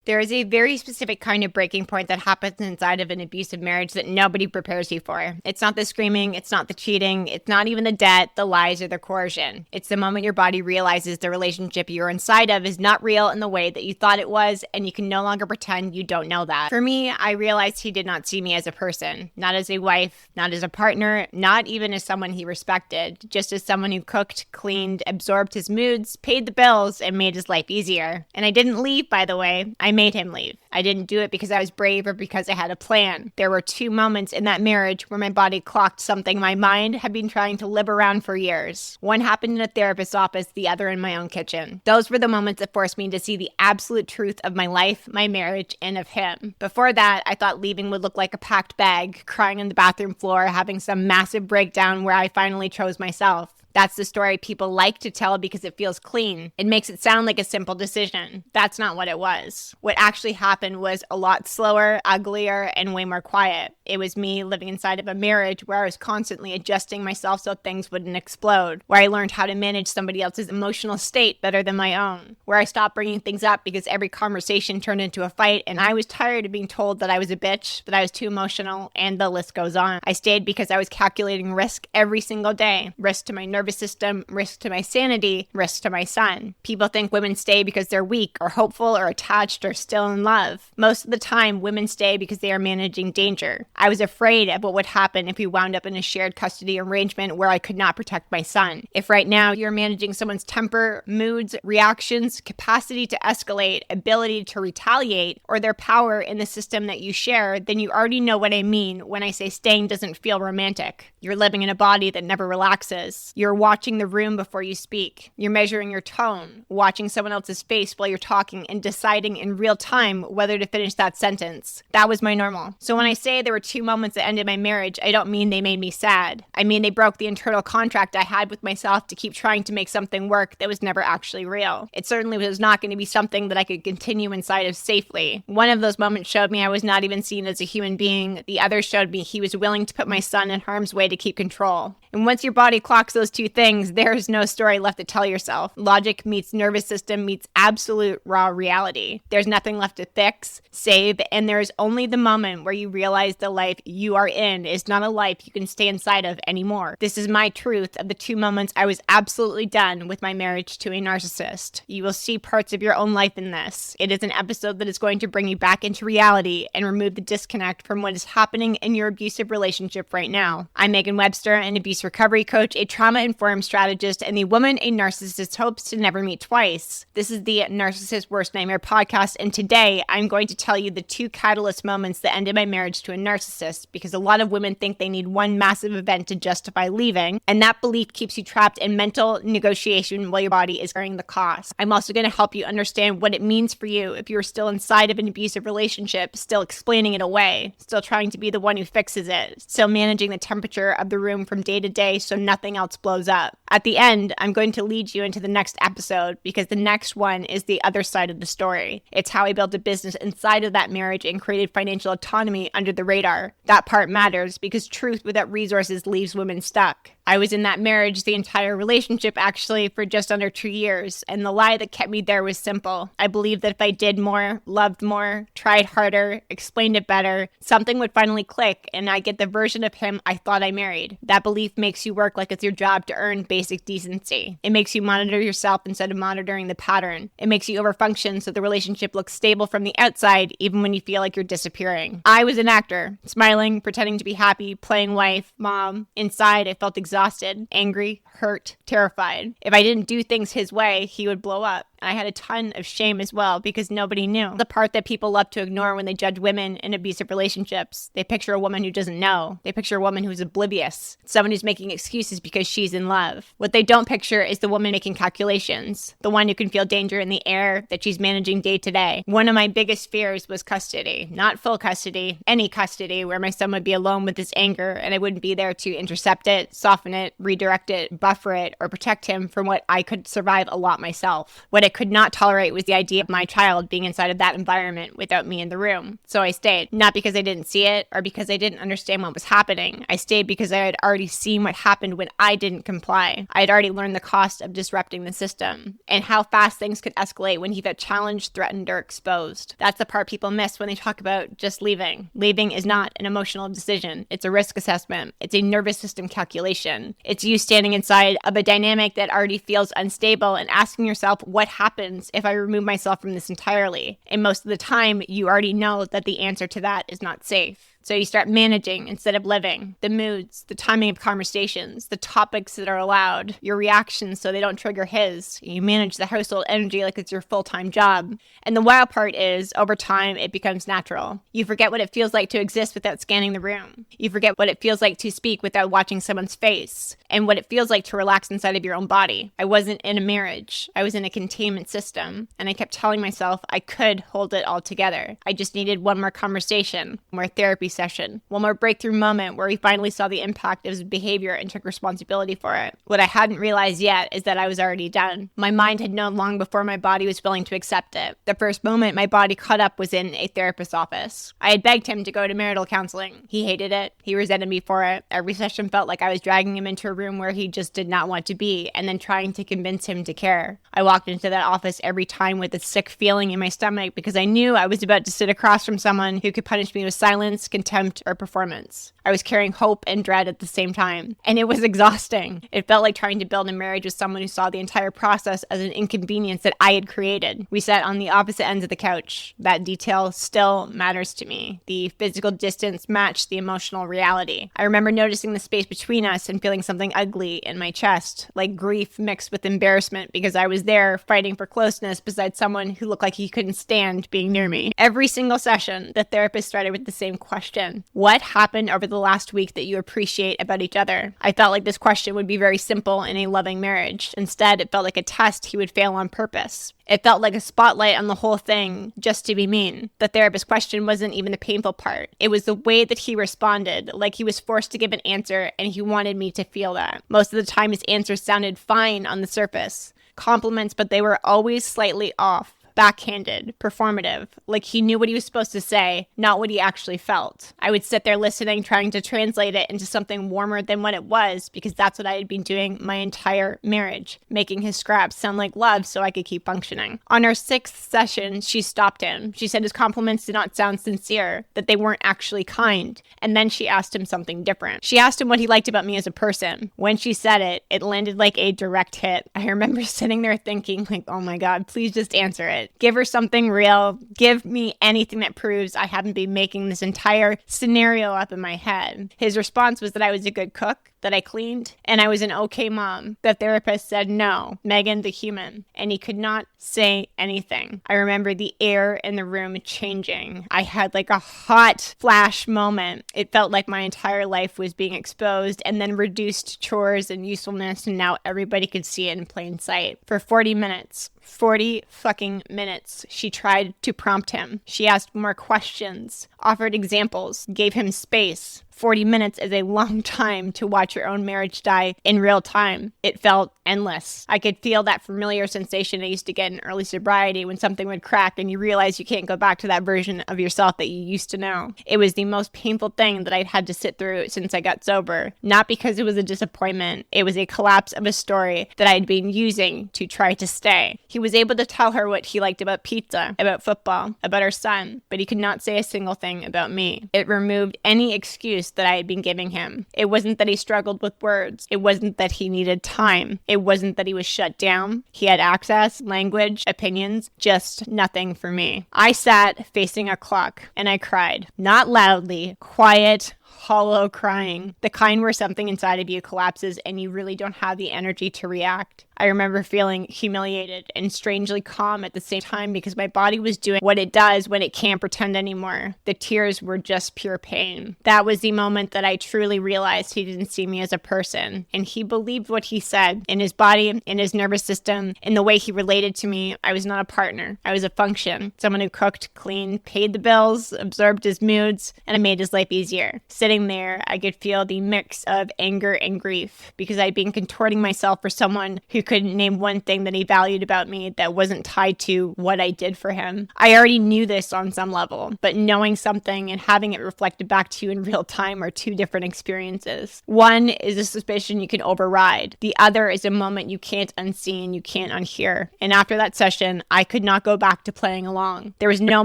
There is a very specific kind of breaking point that happens inside of an abusive marriage that nobody prepares you for. It's not the screaming, it's not the cheating, it's not even the debt, the lies, or the coercion. It's the moment your body realizes the relationship you're inside of is not real in the way that you thought it was, and you can no longer pretend you don't know that. For me, I realized he did not see me as a person, not as a wife, not as a partner, not even as someone he respected, just as someone who cooked, cleaned, absorbed his moods, paid the bills, and made his life easier. And I didn't leave, by the way. I made him leave. I didn't do it because I was brave or because I had a plan. There were 2 moments in that marriage where my body clocked something my mind had been trying to live around for years. One happened in a therapist's office, the other in my own kitchen. Those were the moments that forced me to see the absolute truth of my life, my marriage, and of him. Before that, I thought leaving would look like a packed bag, crying on the bathroom floor, having some massive breakdown where I finally chose myself. That's the story people like to tell because it feels clean. It makes it sound like a simple decision. That's not what it was. What actually happened was a lot slower, uglier, and way more quiet. It was me living inside of a marriage where I was constantly adjusting myself so things wouldn't explode, where I learned how to manage somebody else's emotional state better than my own, where I stopped bringing things up because every conversation turned into a fight, and I was tired of being told that I was a bitch, that I was too emotional, and the list goes on. I stayed because I was calculating risk every single day. Risk to my nervous system, risk to my sanity, risk to my son. People think women stay because they're weak or hopeful or attached or still in love. Most of the time, women stay because they are managing danger. I was afraid of what would happen if we wound up in a shared custody arrangement where I could not protect my son. If right now you're managing someone's temper, moods, reactions, capacity to escalate, ability to retaliate, or their power in the system that you share, then you already know what I mean when I say staying doesn't feel romantic. You're living in a body that never relaxes. You're watching the room before you speak. You're measuring your tone, watching someone else's face while you're talking, and deciding in real time whether to finish that sentence. That was my normal. So when I say there were 2 moments that ended my marriage, I don't mean they made me sad. I mean they broke the internal contract I had with myself to keep trying to make something work that was never actually real. It certainly was not going to be something that I could continue inside of safely. One of those moments showed me I was not even seen as a human being. The other showed me he was willing to put my son in harm's way to keep control. And once your body clocks those 2 things, there's no story left to tell yourself. Logic meets nervous system meets absolute raw reality. There's nothing left to fix, save, and there's only the moment where you realize the life you are in is not a life you can stay inside of anymore. This is my truth of the 2 moments I was absolutely done with my marriage to a narcissist. You will see parts of your own life in this. It is an episode that is going to bring you back into reality and remove the disconnect from what is happening in your abusive relationship right now. I'm Megan Webster, an abuse recovery coach, a trauma-informed strategist, and the woman a narcissist hopes to never meet twice. This is the Narcissist Worst Nightmare podcast, and today I'm going to tell you the 2 catalyst moments that ended my marriage to a narcissist, because a lot of women think they need one massive event to justify leaving, and that belief keeps you trapped in mental negotiation while your body is bearing the cost. I'm also going to help you understand what it means for you if you're still inside of an abusive relationship, still explaining it away, still trying to be the one who fixes it, still managing the temperature of the room from day to day so nothing else blows up. At the end, I'm going to lead you into the next episode because the next one is the other side of the story. It's how I built a business inside of that marriage and created financial autonomy under the radar. That part matters because truth without resources leaves women stuck. I was in that marriage, the entire relationship actually, for just under 2 years, and the lie that kept me there was simple. I believed that if I did more, loved more, tried harder, explained it better, something would finally click and I'd get the version of him I thought I married. That belief makes you work like it's your job to earn basic decency. It makes you monitor yourself instead of monitoring the pattern. It makes you overfunction so the relationship looks stable from the outside, even when you feel like you're disappearing. I was an actor, smiling, pretending to be happy, playing wife, mom. Inside, I felt exhausted, angry, hurt, terrified. If I didn't do things his way, he would blow up. I had a ton of shame as well because nobody knew. The part that people love to ignore when they judge women in abusive relationships. They picture a woman who doesn't know. They picture a woman who's oblivious. Someone who's making excuses because she's in love. What they don't picture is the woman making calculations. The one who can feel danger in the air that she's managing day to day. One of my biggest fears was custody. Not full custody, any custody where my son would be alone with his anger and I wouldn't be there to intercept it, soften it, redirect it, buffer it, or protect him from what I could survive a lot myself. What I could not tolerate was the idea of my child being inside of that environment without me in the room. So I stayed, not because I didn't see it or because I didn't understand what was happening. I stayed because I had already seen what happened when I didn't comply. I had already learned the cost of disrupting the system and how fast things could escalate when he felt challenged, threatened, or exposed. That's the part people miss when they talk about just leaving. Leaving is not an emotional decision. It's a risk assessment. It's a nervous system calculation. It's you standing inside of a dynamic that already feels unstable and asking yourself, what happens if I remove myself from this entirely? And most of the time, you already know that the answer to that is not safe. So you start managing instead of living. The moods, the timing of conversations, the topics that are allowed, your reactions so they don't trigger his. You manage the household energy like it's your full-time job. And the wild part is, over time, it becomes natural. You forget what it feels like to exist without scanning the room. You forget what it feels like to speak without watching someone's face, and what it feels like to relax inside of your own body. I wasn't in a marriage. I was in a containment system, and I kept telling myself I could hold it all together. I just needed one more conversation, more therapy session, one more breakthrough moment where he finally saw the impact of his behavior and took responsibility for it. What I hadn't realized yet is that I was already done. My mind had known long before my body was willing to accept it. The first moment my body caught up was in a therapist's office. I had begged him to go to marital counseling. He hated it. He resented me for it. Every session felt like I was dragging him into a room where he just did not want to be and then trying to convince him to care. I walked into that office every time with a sick feeling in my stomach because I knew I was about to sit across from someone who could punish me with silence, contempt, or performance. I was carrying hope and dread at the same time, and it was exhausting. It felt like trying to build a marriage with someone who saw the entire process as an inconvenience that I had created. We sat on the opposite ends of the couch. That detail still matters to me. The physical distance matched the emotional reality. I remember noticing the space between us and feeling something ugly in my chest, like grief mixed with embarrassment because I was there fighting for closeness beside someone who looked like he couldn't stand being near me. Every single session, the therapist started with the same question. What happened over the last week that you appreciate about each other? I felt like this question would be very simple in a loving marriage. Instead, it felt like a test he would fail on purpose. It felt like a spotlight on the whole thing, just to be mean. The therapist's question wasn't even the painful part. It was the way that he responded, like he was forced to give an answer and he wanted me to feel that. Most of the time, his answers sounded fine on the surface. Compliments, but they were always slightly off. Backhanded, performative, like he knew what he was supposed to say, not what he actually felt. I would sit there listening, trying to translate it into something warmer than what it was, because that's what I had been doing my entire marriage, making his scraps sound like love so I could keep functioning. On our 6th session, she stopped him. She said his compliments did not sound sincere, that they weren't actually kind, and then she asked him something different. She asked him what he liked about me as a person. When she said it, it landed like a direct hit. I remember sitting there thinking, like, oh my God, please just answer it. Give her something real. Give me anything that proves I haven't been making this entire scenario up in my head. His response was that I was a good cook, that I cleaned, and I was an okay mom. The therapist said no, Megan the human, and he could not say anything. I remember the air in the room changing. I had like a hot flash moment. It felt like my entire life was being exposed and then reduced to chores and usefulness, and now everybody could see it in plain sight. For 40 minutes, 40 fucking minutes, she tried to prompt him. She asked more questions, offered examples, gave him space. 40 minutes is a long time to watch your own marriage die in real time. It felt endless. I could feel that familiar sensation I used to get in early sobriety when something would crack and you realize you can't go back to that version of yourself that you used to know. It was the most painful thing that I'd had to sit through since I got sober. Not because it was a disappointment. It was a collapse of a story that I'd been using to try to stay. He was able to tell her what he liked about pizza, about football, about our son, but he could not say a single thing about me. It removed any excuse that I had been giving him. It wasn't that he struggled with words. It wasn't that he needed time. It wasn't that he was shut down. He had access, language, opinions, just nothing for me. I sat facing a clock and I cried. Not loudly, quiet, hollow crying. The kind where something inside of you collapses and you really don't have the energy to react. I remember feeling humiliated and strangely calm at the same time because my body was doing what it does when it can't pretend anymore. The tears were just pure pain. That was the moment that I truly realized he didn't see me as a person, and he believed what he said. In his body, in his nervous system, in the way he related to me, I was not a partner. I was a function. Someone who cooked, cleaned, paid the bills, absorbed his moods, and made his life easier. Sitting there, I could feel the mix of anger and grief because I'd been contorting myself for someone who couldn't name one thing that he valued about me that wasn't tied to what I did for him. I already knew this on some level, but knowing something and having it reflected back to you in real time are two different experiences. One is a suspicion you can override. The other is a moment you can't unsee and you can't unhear. And after that session, I could not go back to playing along. There was no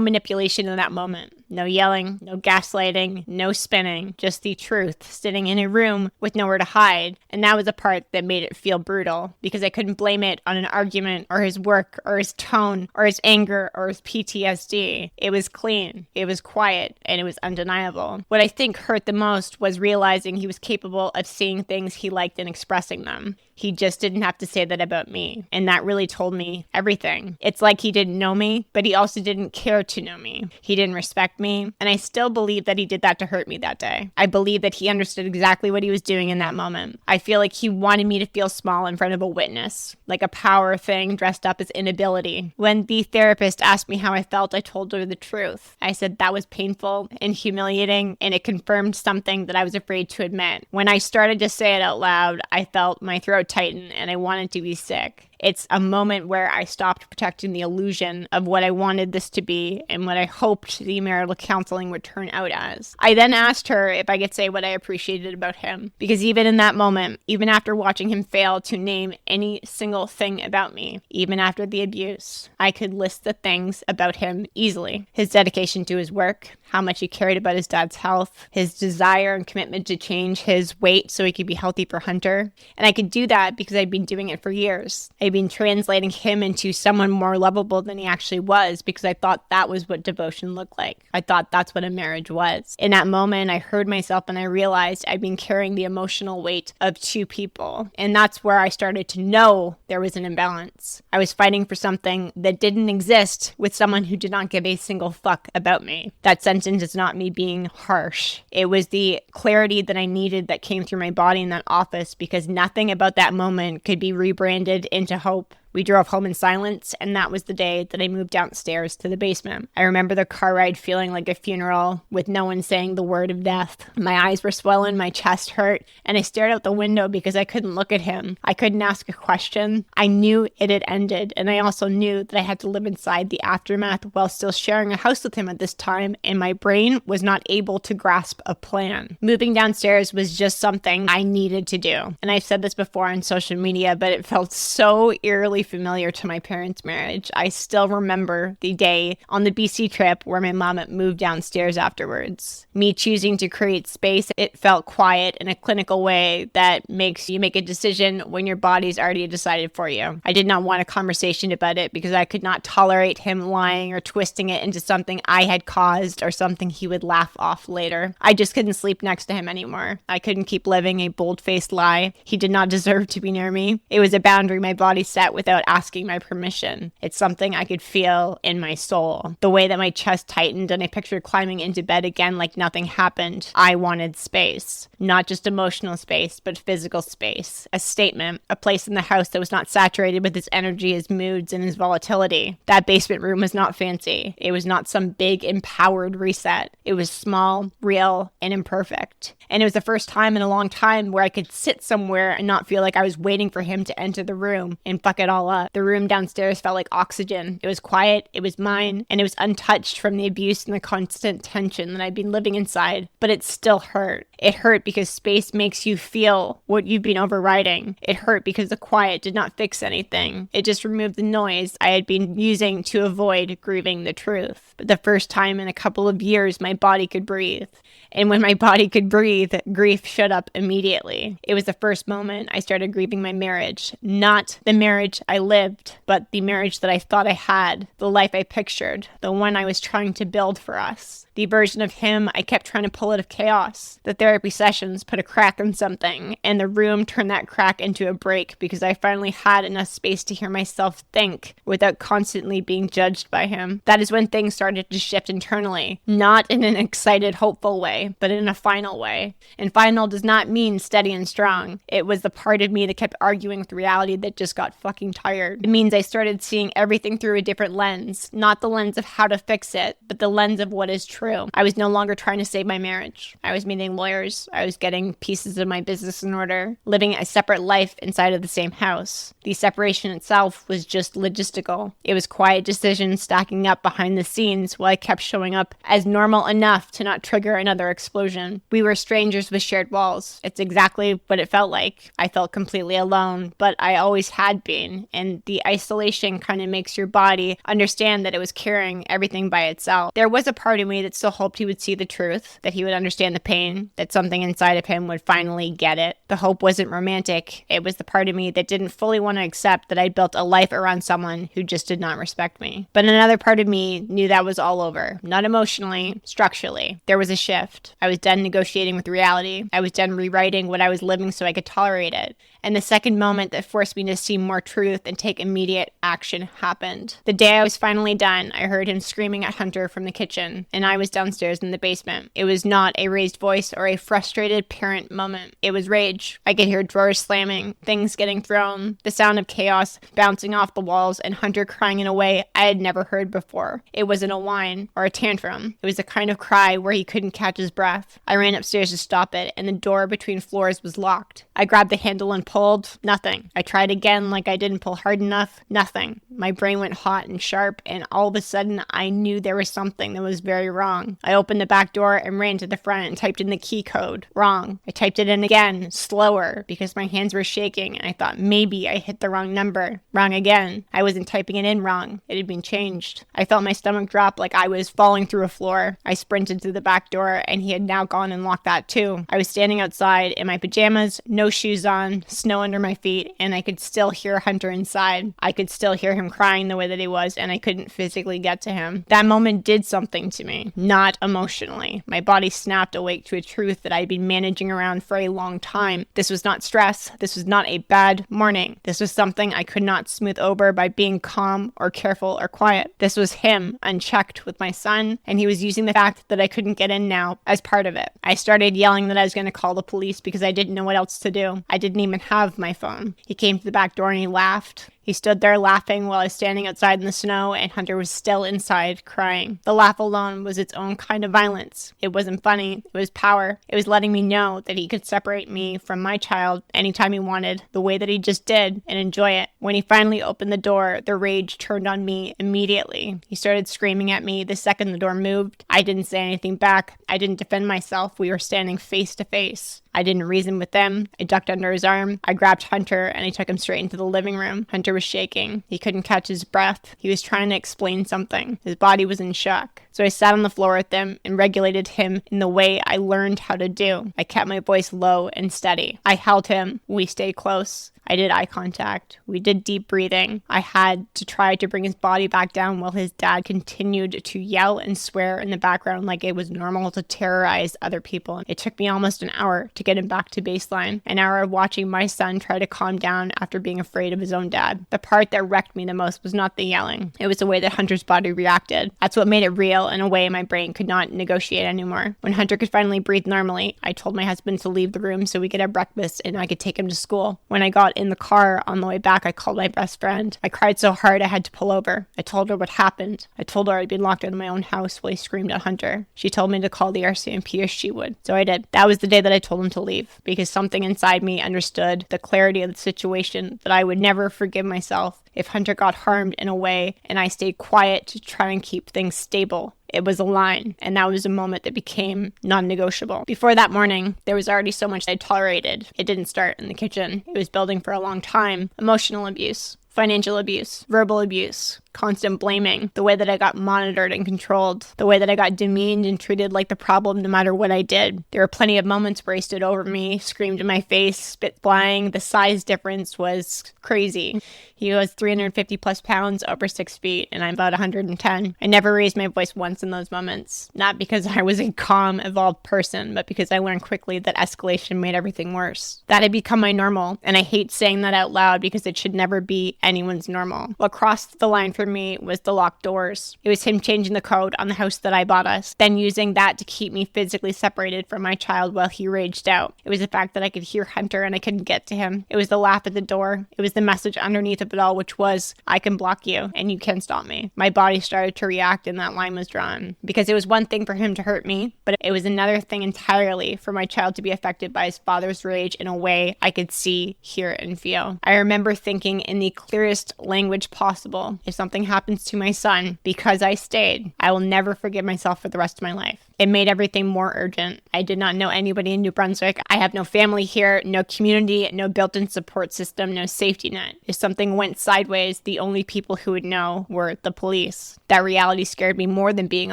manipulation in that moment. No yelling, no gaslighting, no spinning, just the truth, sitting in a room with nowhere to hide. And that was the part that made it feel brutal because I couldn't blame it on an argument or his work or his tone or his anger or his PTSD. It was clean, it was quiet, and it was undeniable. What I think hurt the most was realizing he was capable of seeing things he liked and expressing them. He just didn't have to say that about me. And that really told me everything. It's like he didn't know me, but he also didn't care to know me. He didn't respect me. And I still believe that he did that to hurt me that day. I believe that he understood exactly what he was doing in that moment. I feel like he wanted me to feel small in front of a witness, like a power thing dressed up as inability. When the therapist asked me how I felt, I told her the truth. I said that was painful and humiliating, and it confirmed something that I was afraid to admit. When I started to say it out loud, I felt my throat tighten and I wanted to be sick. It's a moment where I stopped protecting the illusion of what I wanted this to be and what I hoped the marital counseling would turn out as. I then asked her if I could say what I appreciated about him, because even in that moment, even after watching him fail to name any single thing about me, even after the abuse, I could list the things about him easily. His dedication to his work, how much he cared about his dad's health, his desire and commitment to change his weight so he could be healthy for Hunter. And I could do that because I'd been doing it for years. I'd been translating him into someone more lovable than he actually was because I thought that was what devotion looked like. I thought that's what a marriage was. In that moment, I heard myself and I realized I'd been carrying the emotional weight of two people. And that's where I started to know there was an imbalance. I was fighting for something that didn't exist with someone who did not give a single fuck about me. That sentence is not me being harsh. It was the clarity that I needed that came through my body in that office because nothing about that moment could be rebranded into hope. We drove home in silence, and that was the day that I moved downstairs to the basement. I remember the car ride feeling like a funeral with no one saying the word of death. My eyes were swollen, my chest hurt, and I stared out the window because I couldn't look at him. I couldn't ask a question. I knew it had ended, and I also knew that I had to live inside the aftermath while still sharing a house with him at this time, and my brain was not able to grasp a plan. Moving downstairs was just something I needed to do. And I've said this before on social media, but it felt so eerily familiar to my parents' marriage. I still remember the day on the BC trip where my mom moved downstairs afterwards. Me choosing to create space, it felt quiet in a clinical way that makes you make a decision when your body's already decided for you. I did not want a conversation about it because I could not tolerate him lying or twisting it into something I had caused or something he would laugh off later. I just couldn't sleep next to him anymore. I couldn't keep living a bold-faced lie. He did not deserve to be near me. It was a boundary my body set without asking my permission. It's something I could feel in my soul. The way that my chest tightened and I pictured climbing into bed again like nothing happened. I wanted space. Not just emotional space, but physical space. A statement. A place in the house that was not saturated with his energy, his moods, and his volatility. That basement room was not fancy. It was not some big, empowered reset. It was small, real, and imperfect. And it was the first time in a long time where I could sit somewhere and not feel like I was waiting for him to enter the room and fuck it all up. The room downstairs felt like oxygen. It was quiet, it was mine, and it was untouched from the abuse and the constant tension that I'd been living inside. But it still hurt. It hurt because space makes you feel what you've been overriding. It hurt because the quiet did not fix anything. It just removed the noise I had been using to avoid grieving the truth. But the first time in a couple of years, my body could breathe. And when my body could breathe, grief showed up immediately. It was the first moment I started grieving my marriage. Not the marriage I lived, but the marriage that I thought I had, the life I pictured, the one I was trying to build for us. The version of him I kept trying to pull out of chaos. The therapy sessions put a crack in something, and the room turned that crack into a break because I finally had enough space to hear myself think without constantly being judged by him. That is when things started to shift internally, not in an excited, hopeful way, but in a final way. And final does not mean steady and strong. It was the part of me that kept arguing with reality that just got fucking tired. It means I started seeing everything through a different lens, not the lens of how to fix it, but the lens of what is true. I was no longer trying to save my marriage. I was meeting lawyers. I was getting pieces of my business in order, living a separate life inside of the same house. The separation itself was just logistical. It was quiet decisions stacking up behind the scenes while I kept showing up as normal enough to not trigger another explosion. We were strangers with shared walls. It's exactly what it felt like. I felt completely alone, but I always had been, and the isolation kind of makes your body understand that it was carrying everything by itself. There was a part of me that still hoped he would see the truth, that he would understand the pain, that something inside of him would finally get it. The hope wasn't romantic. It was the part of me that didn't fully want to accept that I'd built a life around someone who just did not respect me. But another part of me knew that was all over. Not emotionally, structurally. There was a shift. I was done negotiating with reality. I was done rewriting what I was living so I could tolerate it. And the second moment that forced me to see more truth and take immediate action happened. The day I was finally done, I heard him screaming at Hunter from the kitchen, and I was downstairs in the basement. It was not a raised voice or a frustrated parent moment. It was rage. I could hear drawers slamming, things getting thrown, the sound of chaos bouncing off the walls, and Hunter crying in a way I had never heard before. It wasn't a whine or a tantrum. It was the kind of cry where he couldn't catch his breath. I ran upstairs to stop it, and the door between floors was locked. I grabbed the handle and pulled. Nothing. I tried again like I didn't pull hard enough. Nothing. My brain went hot and sharp, and all of a sudden I knew there was something that was very wrong. I opened the back door and ran to the front and typed in the key code. Wrong. I typed it in again, slower, because my hands were shaking, and I thought maybe I hit the wrong number. Wrong again. I wasn't typing it in wrong. It had been changed. I felt my stomach drop like I was falling through a floor. I sprinted to the back door, and he had now gone and locked that too. I was standing outside in my pajamas, no shoes on, snow under my feet, and I could still hear Hunter inside. I could still hear him crying the way that he was, and I couldn't physically get to him. That moment did something to me, not emotionally. My body snapped awake to a truth that I'd been managing around for a long time. This was not stress. This was not a bad morning. This was something I could not smooth over by being calm or careful or quiet. This was him, unchecked with my son, and he was using the fact that I couldn't get in now as part of it. I started yelling that I was going to call the police because I didn't know what else to do. I didn't even have my phone. He came to the back door and he laughed. He stood there laughing while I was standing outside in the snow, and Hunter was still inside crying. The laugh alone was its own kind of violence. It wasn't funny. It was power. It was letting me know that he could separate me from my child anytime he wanted, the way that he just did, and enjoy it. When he finally opened the door, the rage turned on me immediately. He started screaming at me the second the door moved. I didn't say anything back. I didn't defend myself. We were standing face to face. I didn't reason with them. I ducked under his arm. I grabbed Hunter and I took him straight into the living room. Hunter was shaking. He couldn't catch his breath. He was trying to explain something. His body was in shock. So I sat on the floor with him and regulated him in the way I learned how to do. I kept my voice low and steady. I held him. We stayed close. I did eye contact. We did deep breathing. I had to try to bring his body back down while his dad continued to yell and swear in the background like it was normal to terrorize other people. It took me almost an hour to get him back to baseline. An hour of watching my son try to calm down after being afraid of his own dad. The part that wrecked me the most was not the yelling. It was the way that Hunter's body reacted. That's what made it real in a way my brain could not negotiate anymore. When Hunter could finally breathe normally, I told my husband to leave the room so we could have breakfast and I could take him to school. When I got in the car on the way back, I called my best friend. I cried so hard I had to pull over. I told her what happened. I told her I'd been locked out of my own house while he screamed at Hunter. She told me to call the RCMP as she would. So I did. That was the day that I told him to leave because something inside me understood the clarity of the situation, that I would never forgive myself if Hunter got harmed in a way and I stayed quiet to try and keep things stable. It was a line, and that was a moment that became non-negotiable. Before that morning, there was already so much I tolerated. It didn't start in the kitchen. It was building for a long time. Emotional abuse, financial abuse, verbal abuse, constant blaming, the way that I got monitored and controlled, the way that I got demeaned and treated like the problem no matter what I did. There were plenty of moments where he stood over me, screamed in my face, spit flying. The size difference was crazy. He was 350 plus pounds, over 6 feet, and I'm about 110. I never raised my voice once in those moments, not because I was a calm, evolved person, but because I learned quickly that escalation made everything worse. That had become my normal, and I hate saying that out loud because it should never be anyone's normal. What crossed the line for me was the locked doors. It was him changing the code on the house that I bought us, then using that to keep me physically separated from my child while he raged out. It was the fact that I could hear Hunter and I couldn't get to him. It was the laugh at the door. It was the message underneath of it all, which was, I can block you and you can't stop me. My body started to react and that line was drawn. Because it was one thing for him to hurt me, but it was another thing entirely for my child to be affected by his father's rage in a way I could see, hear, and feel. I remember thinking in the clearest language possible, if something happens to my son because I stayed, I will never forgive myself for the rest of my life. It made everything more urgent. I did not know anybody in New Brunswick. I have no family here, no community, no built-in support system, no safety net. If something went sideways, the only people who would know were the police. That reality scared me more than being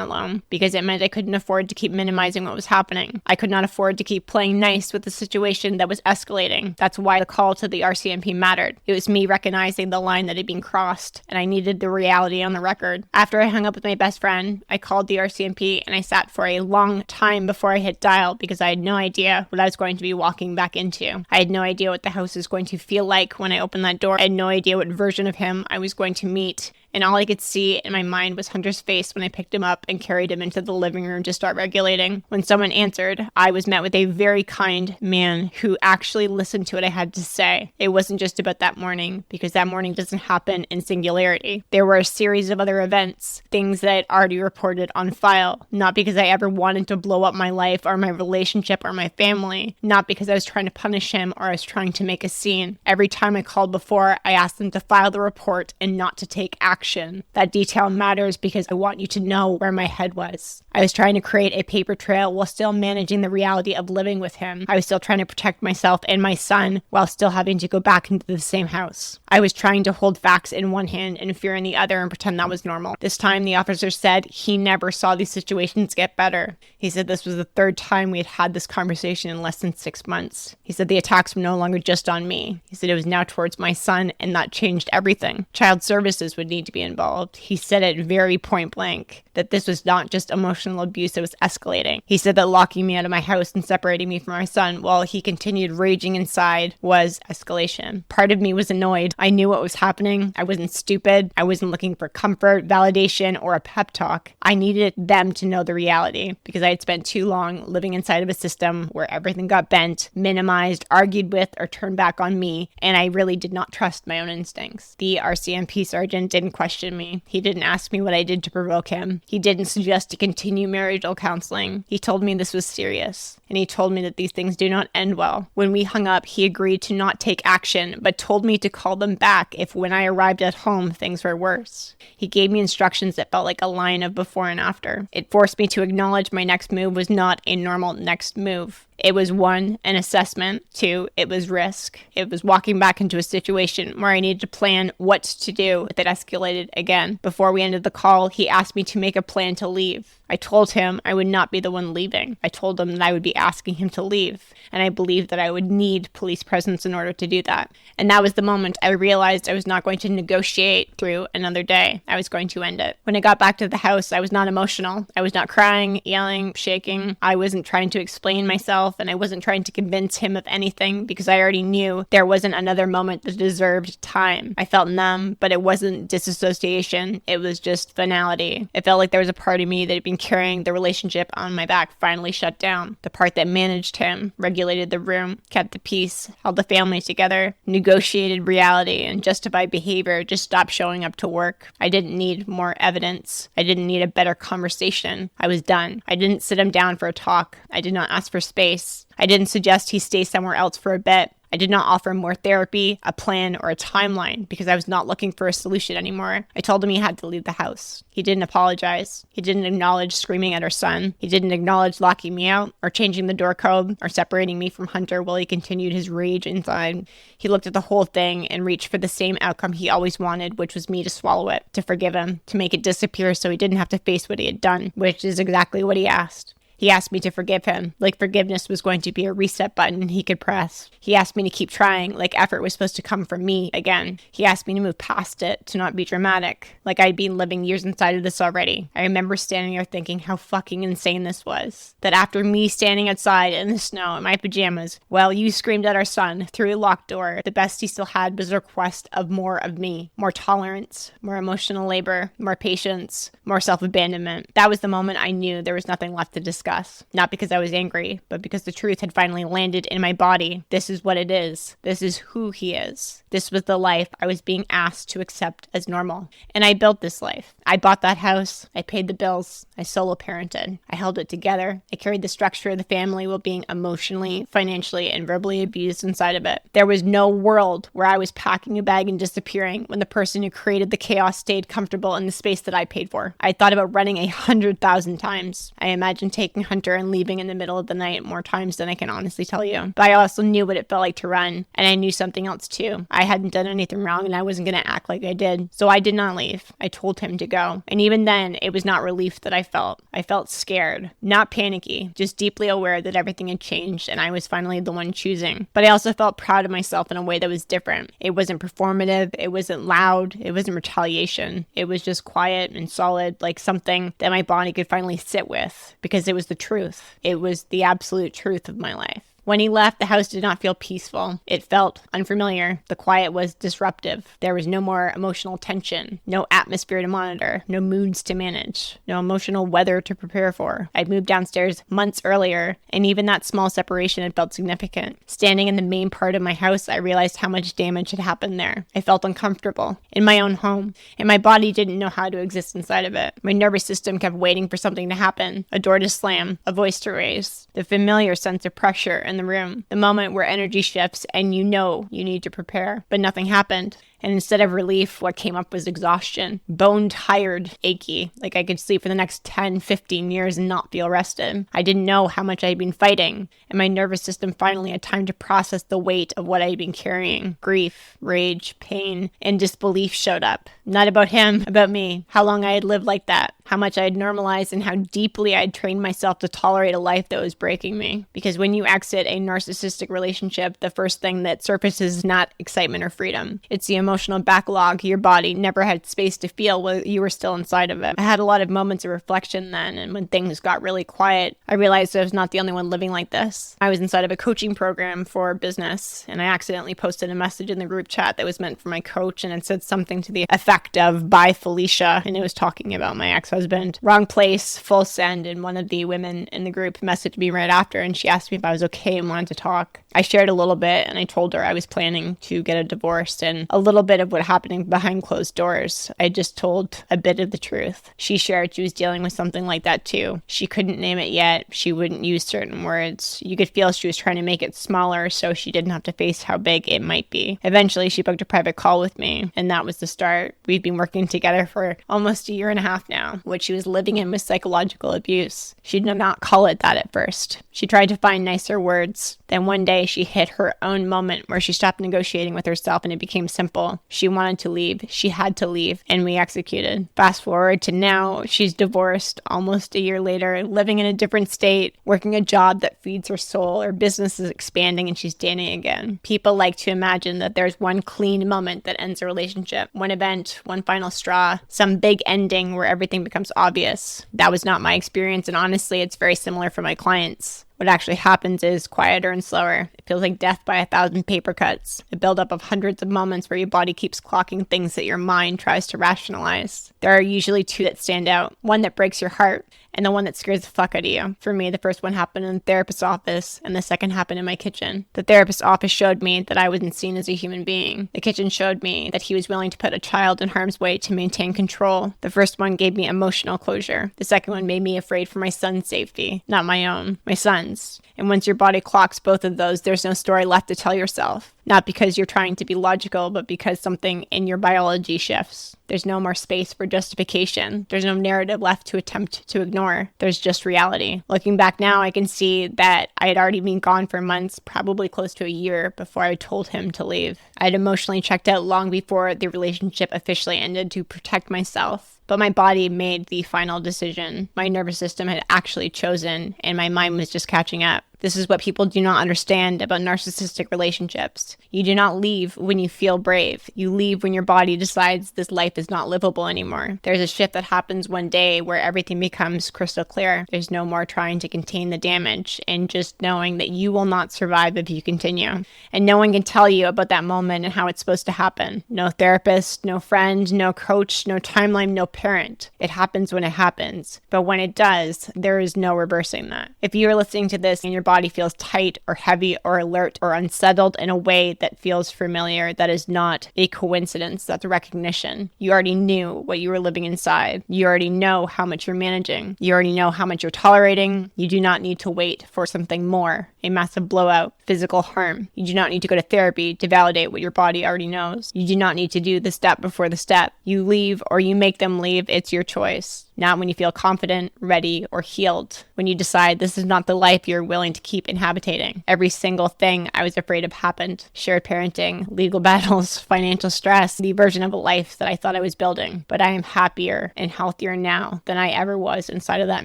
alone because it meant I couldn't afford to keep minimizing what was happening. I could not afford to keep playing nice with a situation that was escalating. That's why the call to the RCMP mattered. It was me recognizing the line that had been crossed, and I needed the reality on the record. After I hung up with my best friend, I called the RCMP and I sat for a long time before I hit dial because I had no idea what I was going to be walking back into. I had no idea what the house was going to feel like when I opened that door. I had no idea what version of him I was going to meet. And all I could see in my mind was Hunter's face when I picked him up and carried him into the living room to start regulating. When someone answered, I was met with a very kind man who actually listened to what I had to say. It wasn't just about that morning, because that morning doesn't happen in singularity. There were a series of other events, things that I had already reported on file, not because I ever wanted to blow up my life or my relationship or my family, not because I was trying to punish him or I was trying to make a scene. Every time I called before, I asked them to file the report and not to take action. That detail matters because I want you to know where my head was. I was trying to create a paper trail while still managing the reality of living with him. I was still trying to protect myself and my son while still having to go back into the same house. I was trying to hold facts in one hand and fear in the other and pretend that was normal. This time, the officer said he never saw these situations get better. He said this was the third time we had had this conversation in less than 6 months. He said the attacks were no longer just on me. He said it was now towards my son, and that changed everything. Child services would need to be involved. He said it very point blank, that this was not just emotional abuse, it was escalating. He said that locking me out of my house and separating me from my son while he continued raging inside was escalation. Part of me was annoyed. I knew what was happening. I wasn't stupid. I wasn't looking for comfort, validation, or a pep talk. I needed them to know the reality because I had spent too long living inside of a system where everything got bent, minimized, argued with, or turned back on me, and I really did not trust my own instincts. The RCMP sergeant didn't question me. He didn't ask me what I did to provoke him. He didn't suggest to continue marital counseling. He told me this was serious, and he told me that these things do not end well. When we hung up, he agreed to not take action, but told me to call them back if when I arrived at home, things were worse. He gave me instructions that felt like a line of before and after. It forced me to acknowledge my next move was not a normal next move. It was 1, an assessment. 2, it was risk. It was walking back into a situation where I needed to plan what to do if it escalated again. Before we ended the call, he asked me to make a plan to leave. I told him I would not be the one leaving. I told him that I would be asking him to leave, and I believed that I would need police presence in order to do that. And that was the moment I realized I was not going to negotiate through another day. I was going to end it. When I got back to the house, I was not emotional. I was not crying, yelling, shaking. I wasn't trying to explain myself, and I wasn't trying to convince him of anything because I already knew there wasn't another moment that deserved time. I felt numb, but it wasn't disassociation. It was just finality. It felt like there was a part of me that had been carrying the relationship on my back finally shut down. The part that managed him, regulated the room, kept the peace, held the family together, negotiated reality, and justified behavior just stopped showing up to work. I didn't need more evidence. I didn't need a better conversation. I was done. I didn't sit him down for a talk. I did not ask for space. I didn't suggest he stay somewhere else for a bit. I did not offer more therapy, a plan, or a timeline because I was not looking for a solution anymore. I told him he had to leave the house. He didn't apologize. He didn't acknowledge screaming at our son. He didn't acknowledge locking me out or changing the door code or separating me from Hunter while he continued his rage inside. He looked at the whole thing and reached for the same outcome he always wanted, which was me to swallow it, to forgive him, to make it disappear so he didn't have to face what he had done, which is exactly what he asked. He asked me to forgive him, like forgiveness was going to be a reset button he could press. He asked me to keep trying, like effort was supposed to come from me again. He asked me to move past it, to not be dramatic, like I'd been living years inside of this already. I remember standing there thinking how fucking insane this was. That after me standing outside in the snow in my pajamas, while you screamed at our son through a locked door, the best he still had was a request of more of me. More tolerance, more emotional labor, more patience, more self-abandonment. That was the moment I knew there was nothing left to discuss. Not because I was angry, but because the truth had finally landed in my body. This is what it is. This is who he is. This was the life I was being asked to accept as normal. And I built this life. I bought that house. I paid the bills. I solo parented. I held it together. I carried the structure of the family while being emotionally, financially, and verbally abused inside of it. There was no world where I was packing a bag and disappearing when the person who created the chaos stayed comfortable in the space that I paid for. I thought about running 100,000 times. I imagined taking Hunter and leaving in the middle of the night more times than I can honestly tell you. But I also knew what it felt like to run, and I knew something else too. I hadn't done anything wrong, and I wasn't going to act like I did. So I did not leave. I told him to go. And even then, it was not relief that I felt. I felt scared, not panicky, just deeply aware that everything had changed and I was finally the one choosing. But I also felt proud of myself in a way that was different. It wasn't performative. It wasn't loud. It wasn't retaliation. It was just quiet and solid, like something that my body could finally sit with because it was the truth. It was the absolute truth of my life. When he left, the house did not feel peaceful. It felt unfamiliar. The quiet was disruptive. There was no more emotional tension, no atmosphere to monitor, no moods to manage, no emotional weather to prepare for. I'd moved downstairs months earlier, and even that small separation had felt significant. Standing in the main part of my house, I realized how much damage had happened there. I felt uncomfortable in my own home, and my body didn't know how to exist inside of it. My nervous system kept waiting for something to happen, a door to slam, a voice to raise, the familiar sense of pressure in the room, the moment where energy shifts and you know you need to prepare. But nothing happened. And instead of relief, what came up was exhaustion. Bone tired, achy, like I could sleep for the next 10, 15 years and not feel rested. I didn't know how much I'd been fighting, and my nervous system finally had time to process the weight of what I'd been carrying. Grief, rage, pain, and disbelief showed up. Not about him, about me. How long I had lived like that. How much I had normalized and how deeply I'd trained myself to tolerate a life that was breaking me. Because when you exit a narcissistic relationship, the first thing that surfaces is not excitement or freedom. It's the emotional backlog your body never had space to feel while you were still inside of it. I had a lot of moments of reflection then, and when things got really quiet, I realized I was not the only one living like this. I was inside of a coaching program for business, and I accidentally posted a message in the group chat that was meant for my coach, and it said something to the effect of, "Bye, Felicia," and it was talking about my ex-husband. Wrong place, full send, and one of the women in the group messaged me right after, and she asked me if I was okay and wanted to talk. I shared a little bit, and I told her I was planning to get a divorce, and a little bit of what happening behind closed doors. I just told a bit of the truth. She shared she was dealing with something like that too. She couldn't name it yet. She wouldn't use certain words. You could feel she was trying to make it smaller so she didn't have to face how big it might be. Eventually, she booked a private call with me, and that was the start. We've been working together for almost a year and a half now. What she was living in was psychological abuse. She did not call it that at first. She tried to find nicer words. Then one day, she hit her own moment where she stopped negotiating with herself and it became simple. She wanted to leave. She had to leave, and we executed. Fast forward to now, she's divorced almost a year later, living in a different state, working a job that feeds her soul. Her business is expanding, and she's dating again. People like to imagine that there's one clean moment that ends a relationship, one event, one final straw, some big ending where everything becomes obvious. That was not my experience, and honestly, it's very similar for my clients. What actually happens is quieter and slower. It feels like death by 1,000 paper cuts. A buildup of hundreds of moments where your body keeps clocking things that your mind tries to rationalize. There are usually two that stand out. One that breaks your heart, and the one that scares the fuck out of you. For me, the first one happened in the therapist's office, and the second happened in my kitchen. The therapist's office showed me that I wasn't seen as a human being. The kitchen showed me that he was willing to put a child in harm's way to maintain control. The first one gave me emotional closure. The second one made me afraid for my son's safety, not my own, my son's. And once your body clocks both of those, there's there's no story left to tell yourself. Not because you're trying to be logical, but because something in your biology shifts. There's no more space for justification. There's no narrative left to attempt to ignore. There's just reality. Looking back now, I can see that I had already been gone for months, probably close to a year, before I told him to leave. I had emotionally checked out long before the relationship officially ended to protect myself. But my body made the final decision. My nervous system had actually chosen, and my mind was just catching up. This is what people do not understand about narcissistic relationships. You do not leave when you feel brave. You leave when your body decides this life is not livable anymore. There's a shift that happens one day where everything becomes crystal clear. There's no more trying to contain the damage and just knowing that you will not survive if you continue. And no one can tell you about that moment and how it's supposed to happen. No therapist, no friend, no coach, no timeline, no parent. It happens when it happens. But when it does, there is no reversing that. If you are listening to this and your body feels tight or heavy or alert or unsettled in a way that feels familiar, that is not a coincidence. That's a recognition. You already knew what you were living inside. You already know how much you're managing. You already know how much you're tolerating. You do not need to wait for something more, a massive blowout, physical harm. You do not need to go to therapy to validate what your body already knows. You do not need to do the step before the step. You leave or you make them leave. It's your choice. Not when you feel confident, ready, or healed. When you decide this is not the life you're willing to keep inhabiting. Every single thing I was afraid of happened. Shared parenting, legal battles, financial stress, the version of a life that I thought I was building. But I am happier and healthier now than I ever was inside of that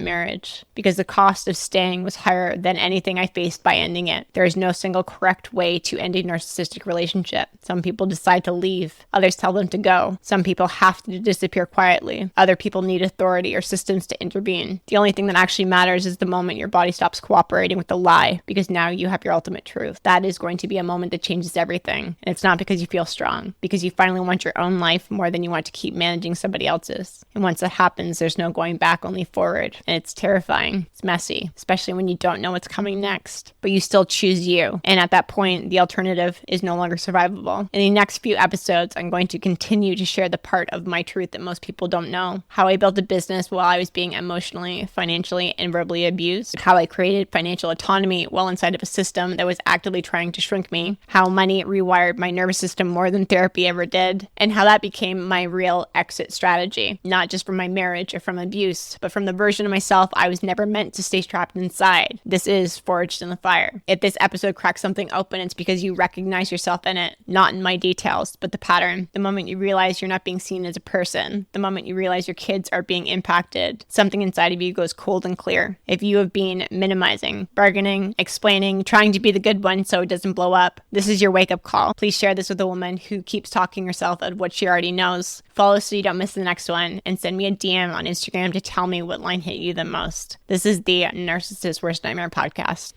marriage. Because the cost of staying was higher than anything I faced by ending it. There is no single correct way to end a narcissistic relationship. Some people decide to leave. Others tell them to go. Some people have to disappear quietly. Other people need authority or systems to intervene. The only thing that actually matters is the moment your body stops cooperating with the lie, because now you have your ultimate truth. That is going to be a moment that changes everything. And it's not because you feel strong, because you finally want your own life more than you want to keep managing somebody else's. And once that happens, there's no going back, only forward. And it's terrifying. It's messy, especially when you don't know what's coming next. But you still choose you. And at that point, the alternative is no longer survivable. In the next few episodes, I'm going to continue to share the part of my truth that most people don't know. How I built a business while I was being emotionally, financially, and verbally abused. How I created financial autonomy while inside of a system that was actively trying to shrink me. How money rewired my nervous system more than therapy ever did. And how that became my real exit strategy. Not just from my marriage or from abuse, but from the version of myself I was never meant to stay trapped inside. This is Forged in the Fire. If this episode cracks something open, it's because you recognize yourself in it. Not in my details, but the pattern. The moment you realize you're not being seen as a person. The moment you realize your kids are being impacted, something inside of you goes cold and clear. If you have been minimizing, bargaining, explaining, trying to be the good one so it doesn't blow up, this is your wake-up call. Please share this with a woman who keeps talking herself out of what she already knows. Follow so you don't miss the next one, and send me a DM on Instagram to tell me what line hit you the most. This is the Narcissist Worst Nightmare podcast.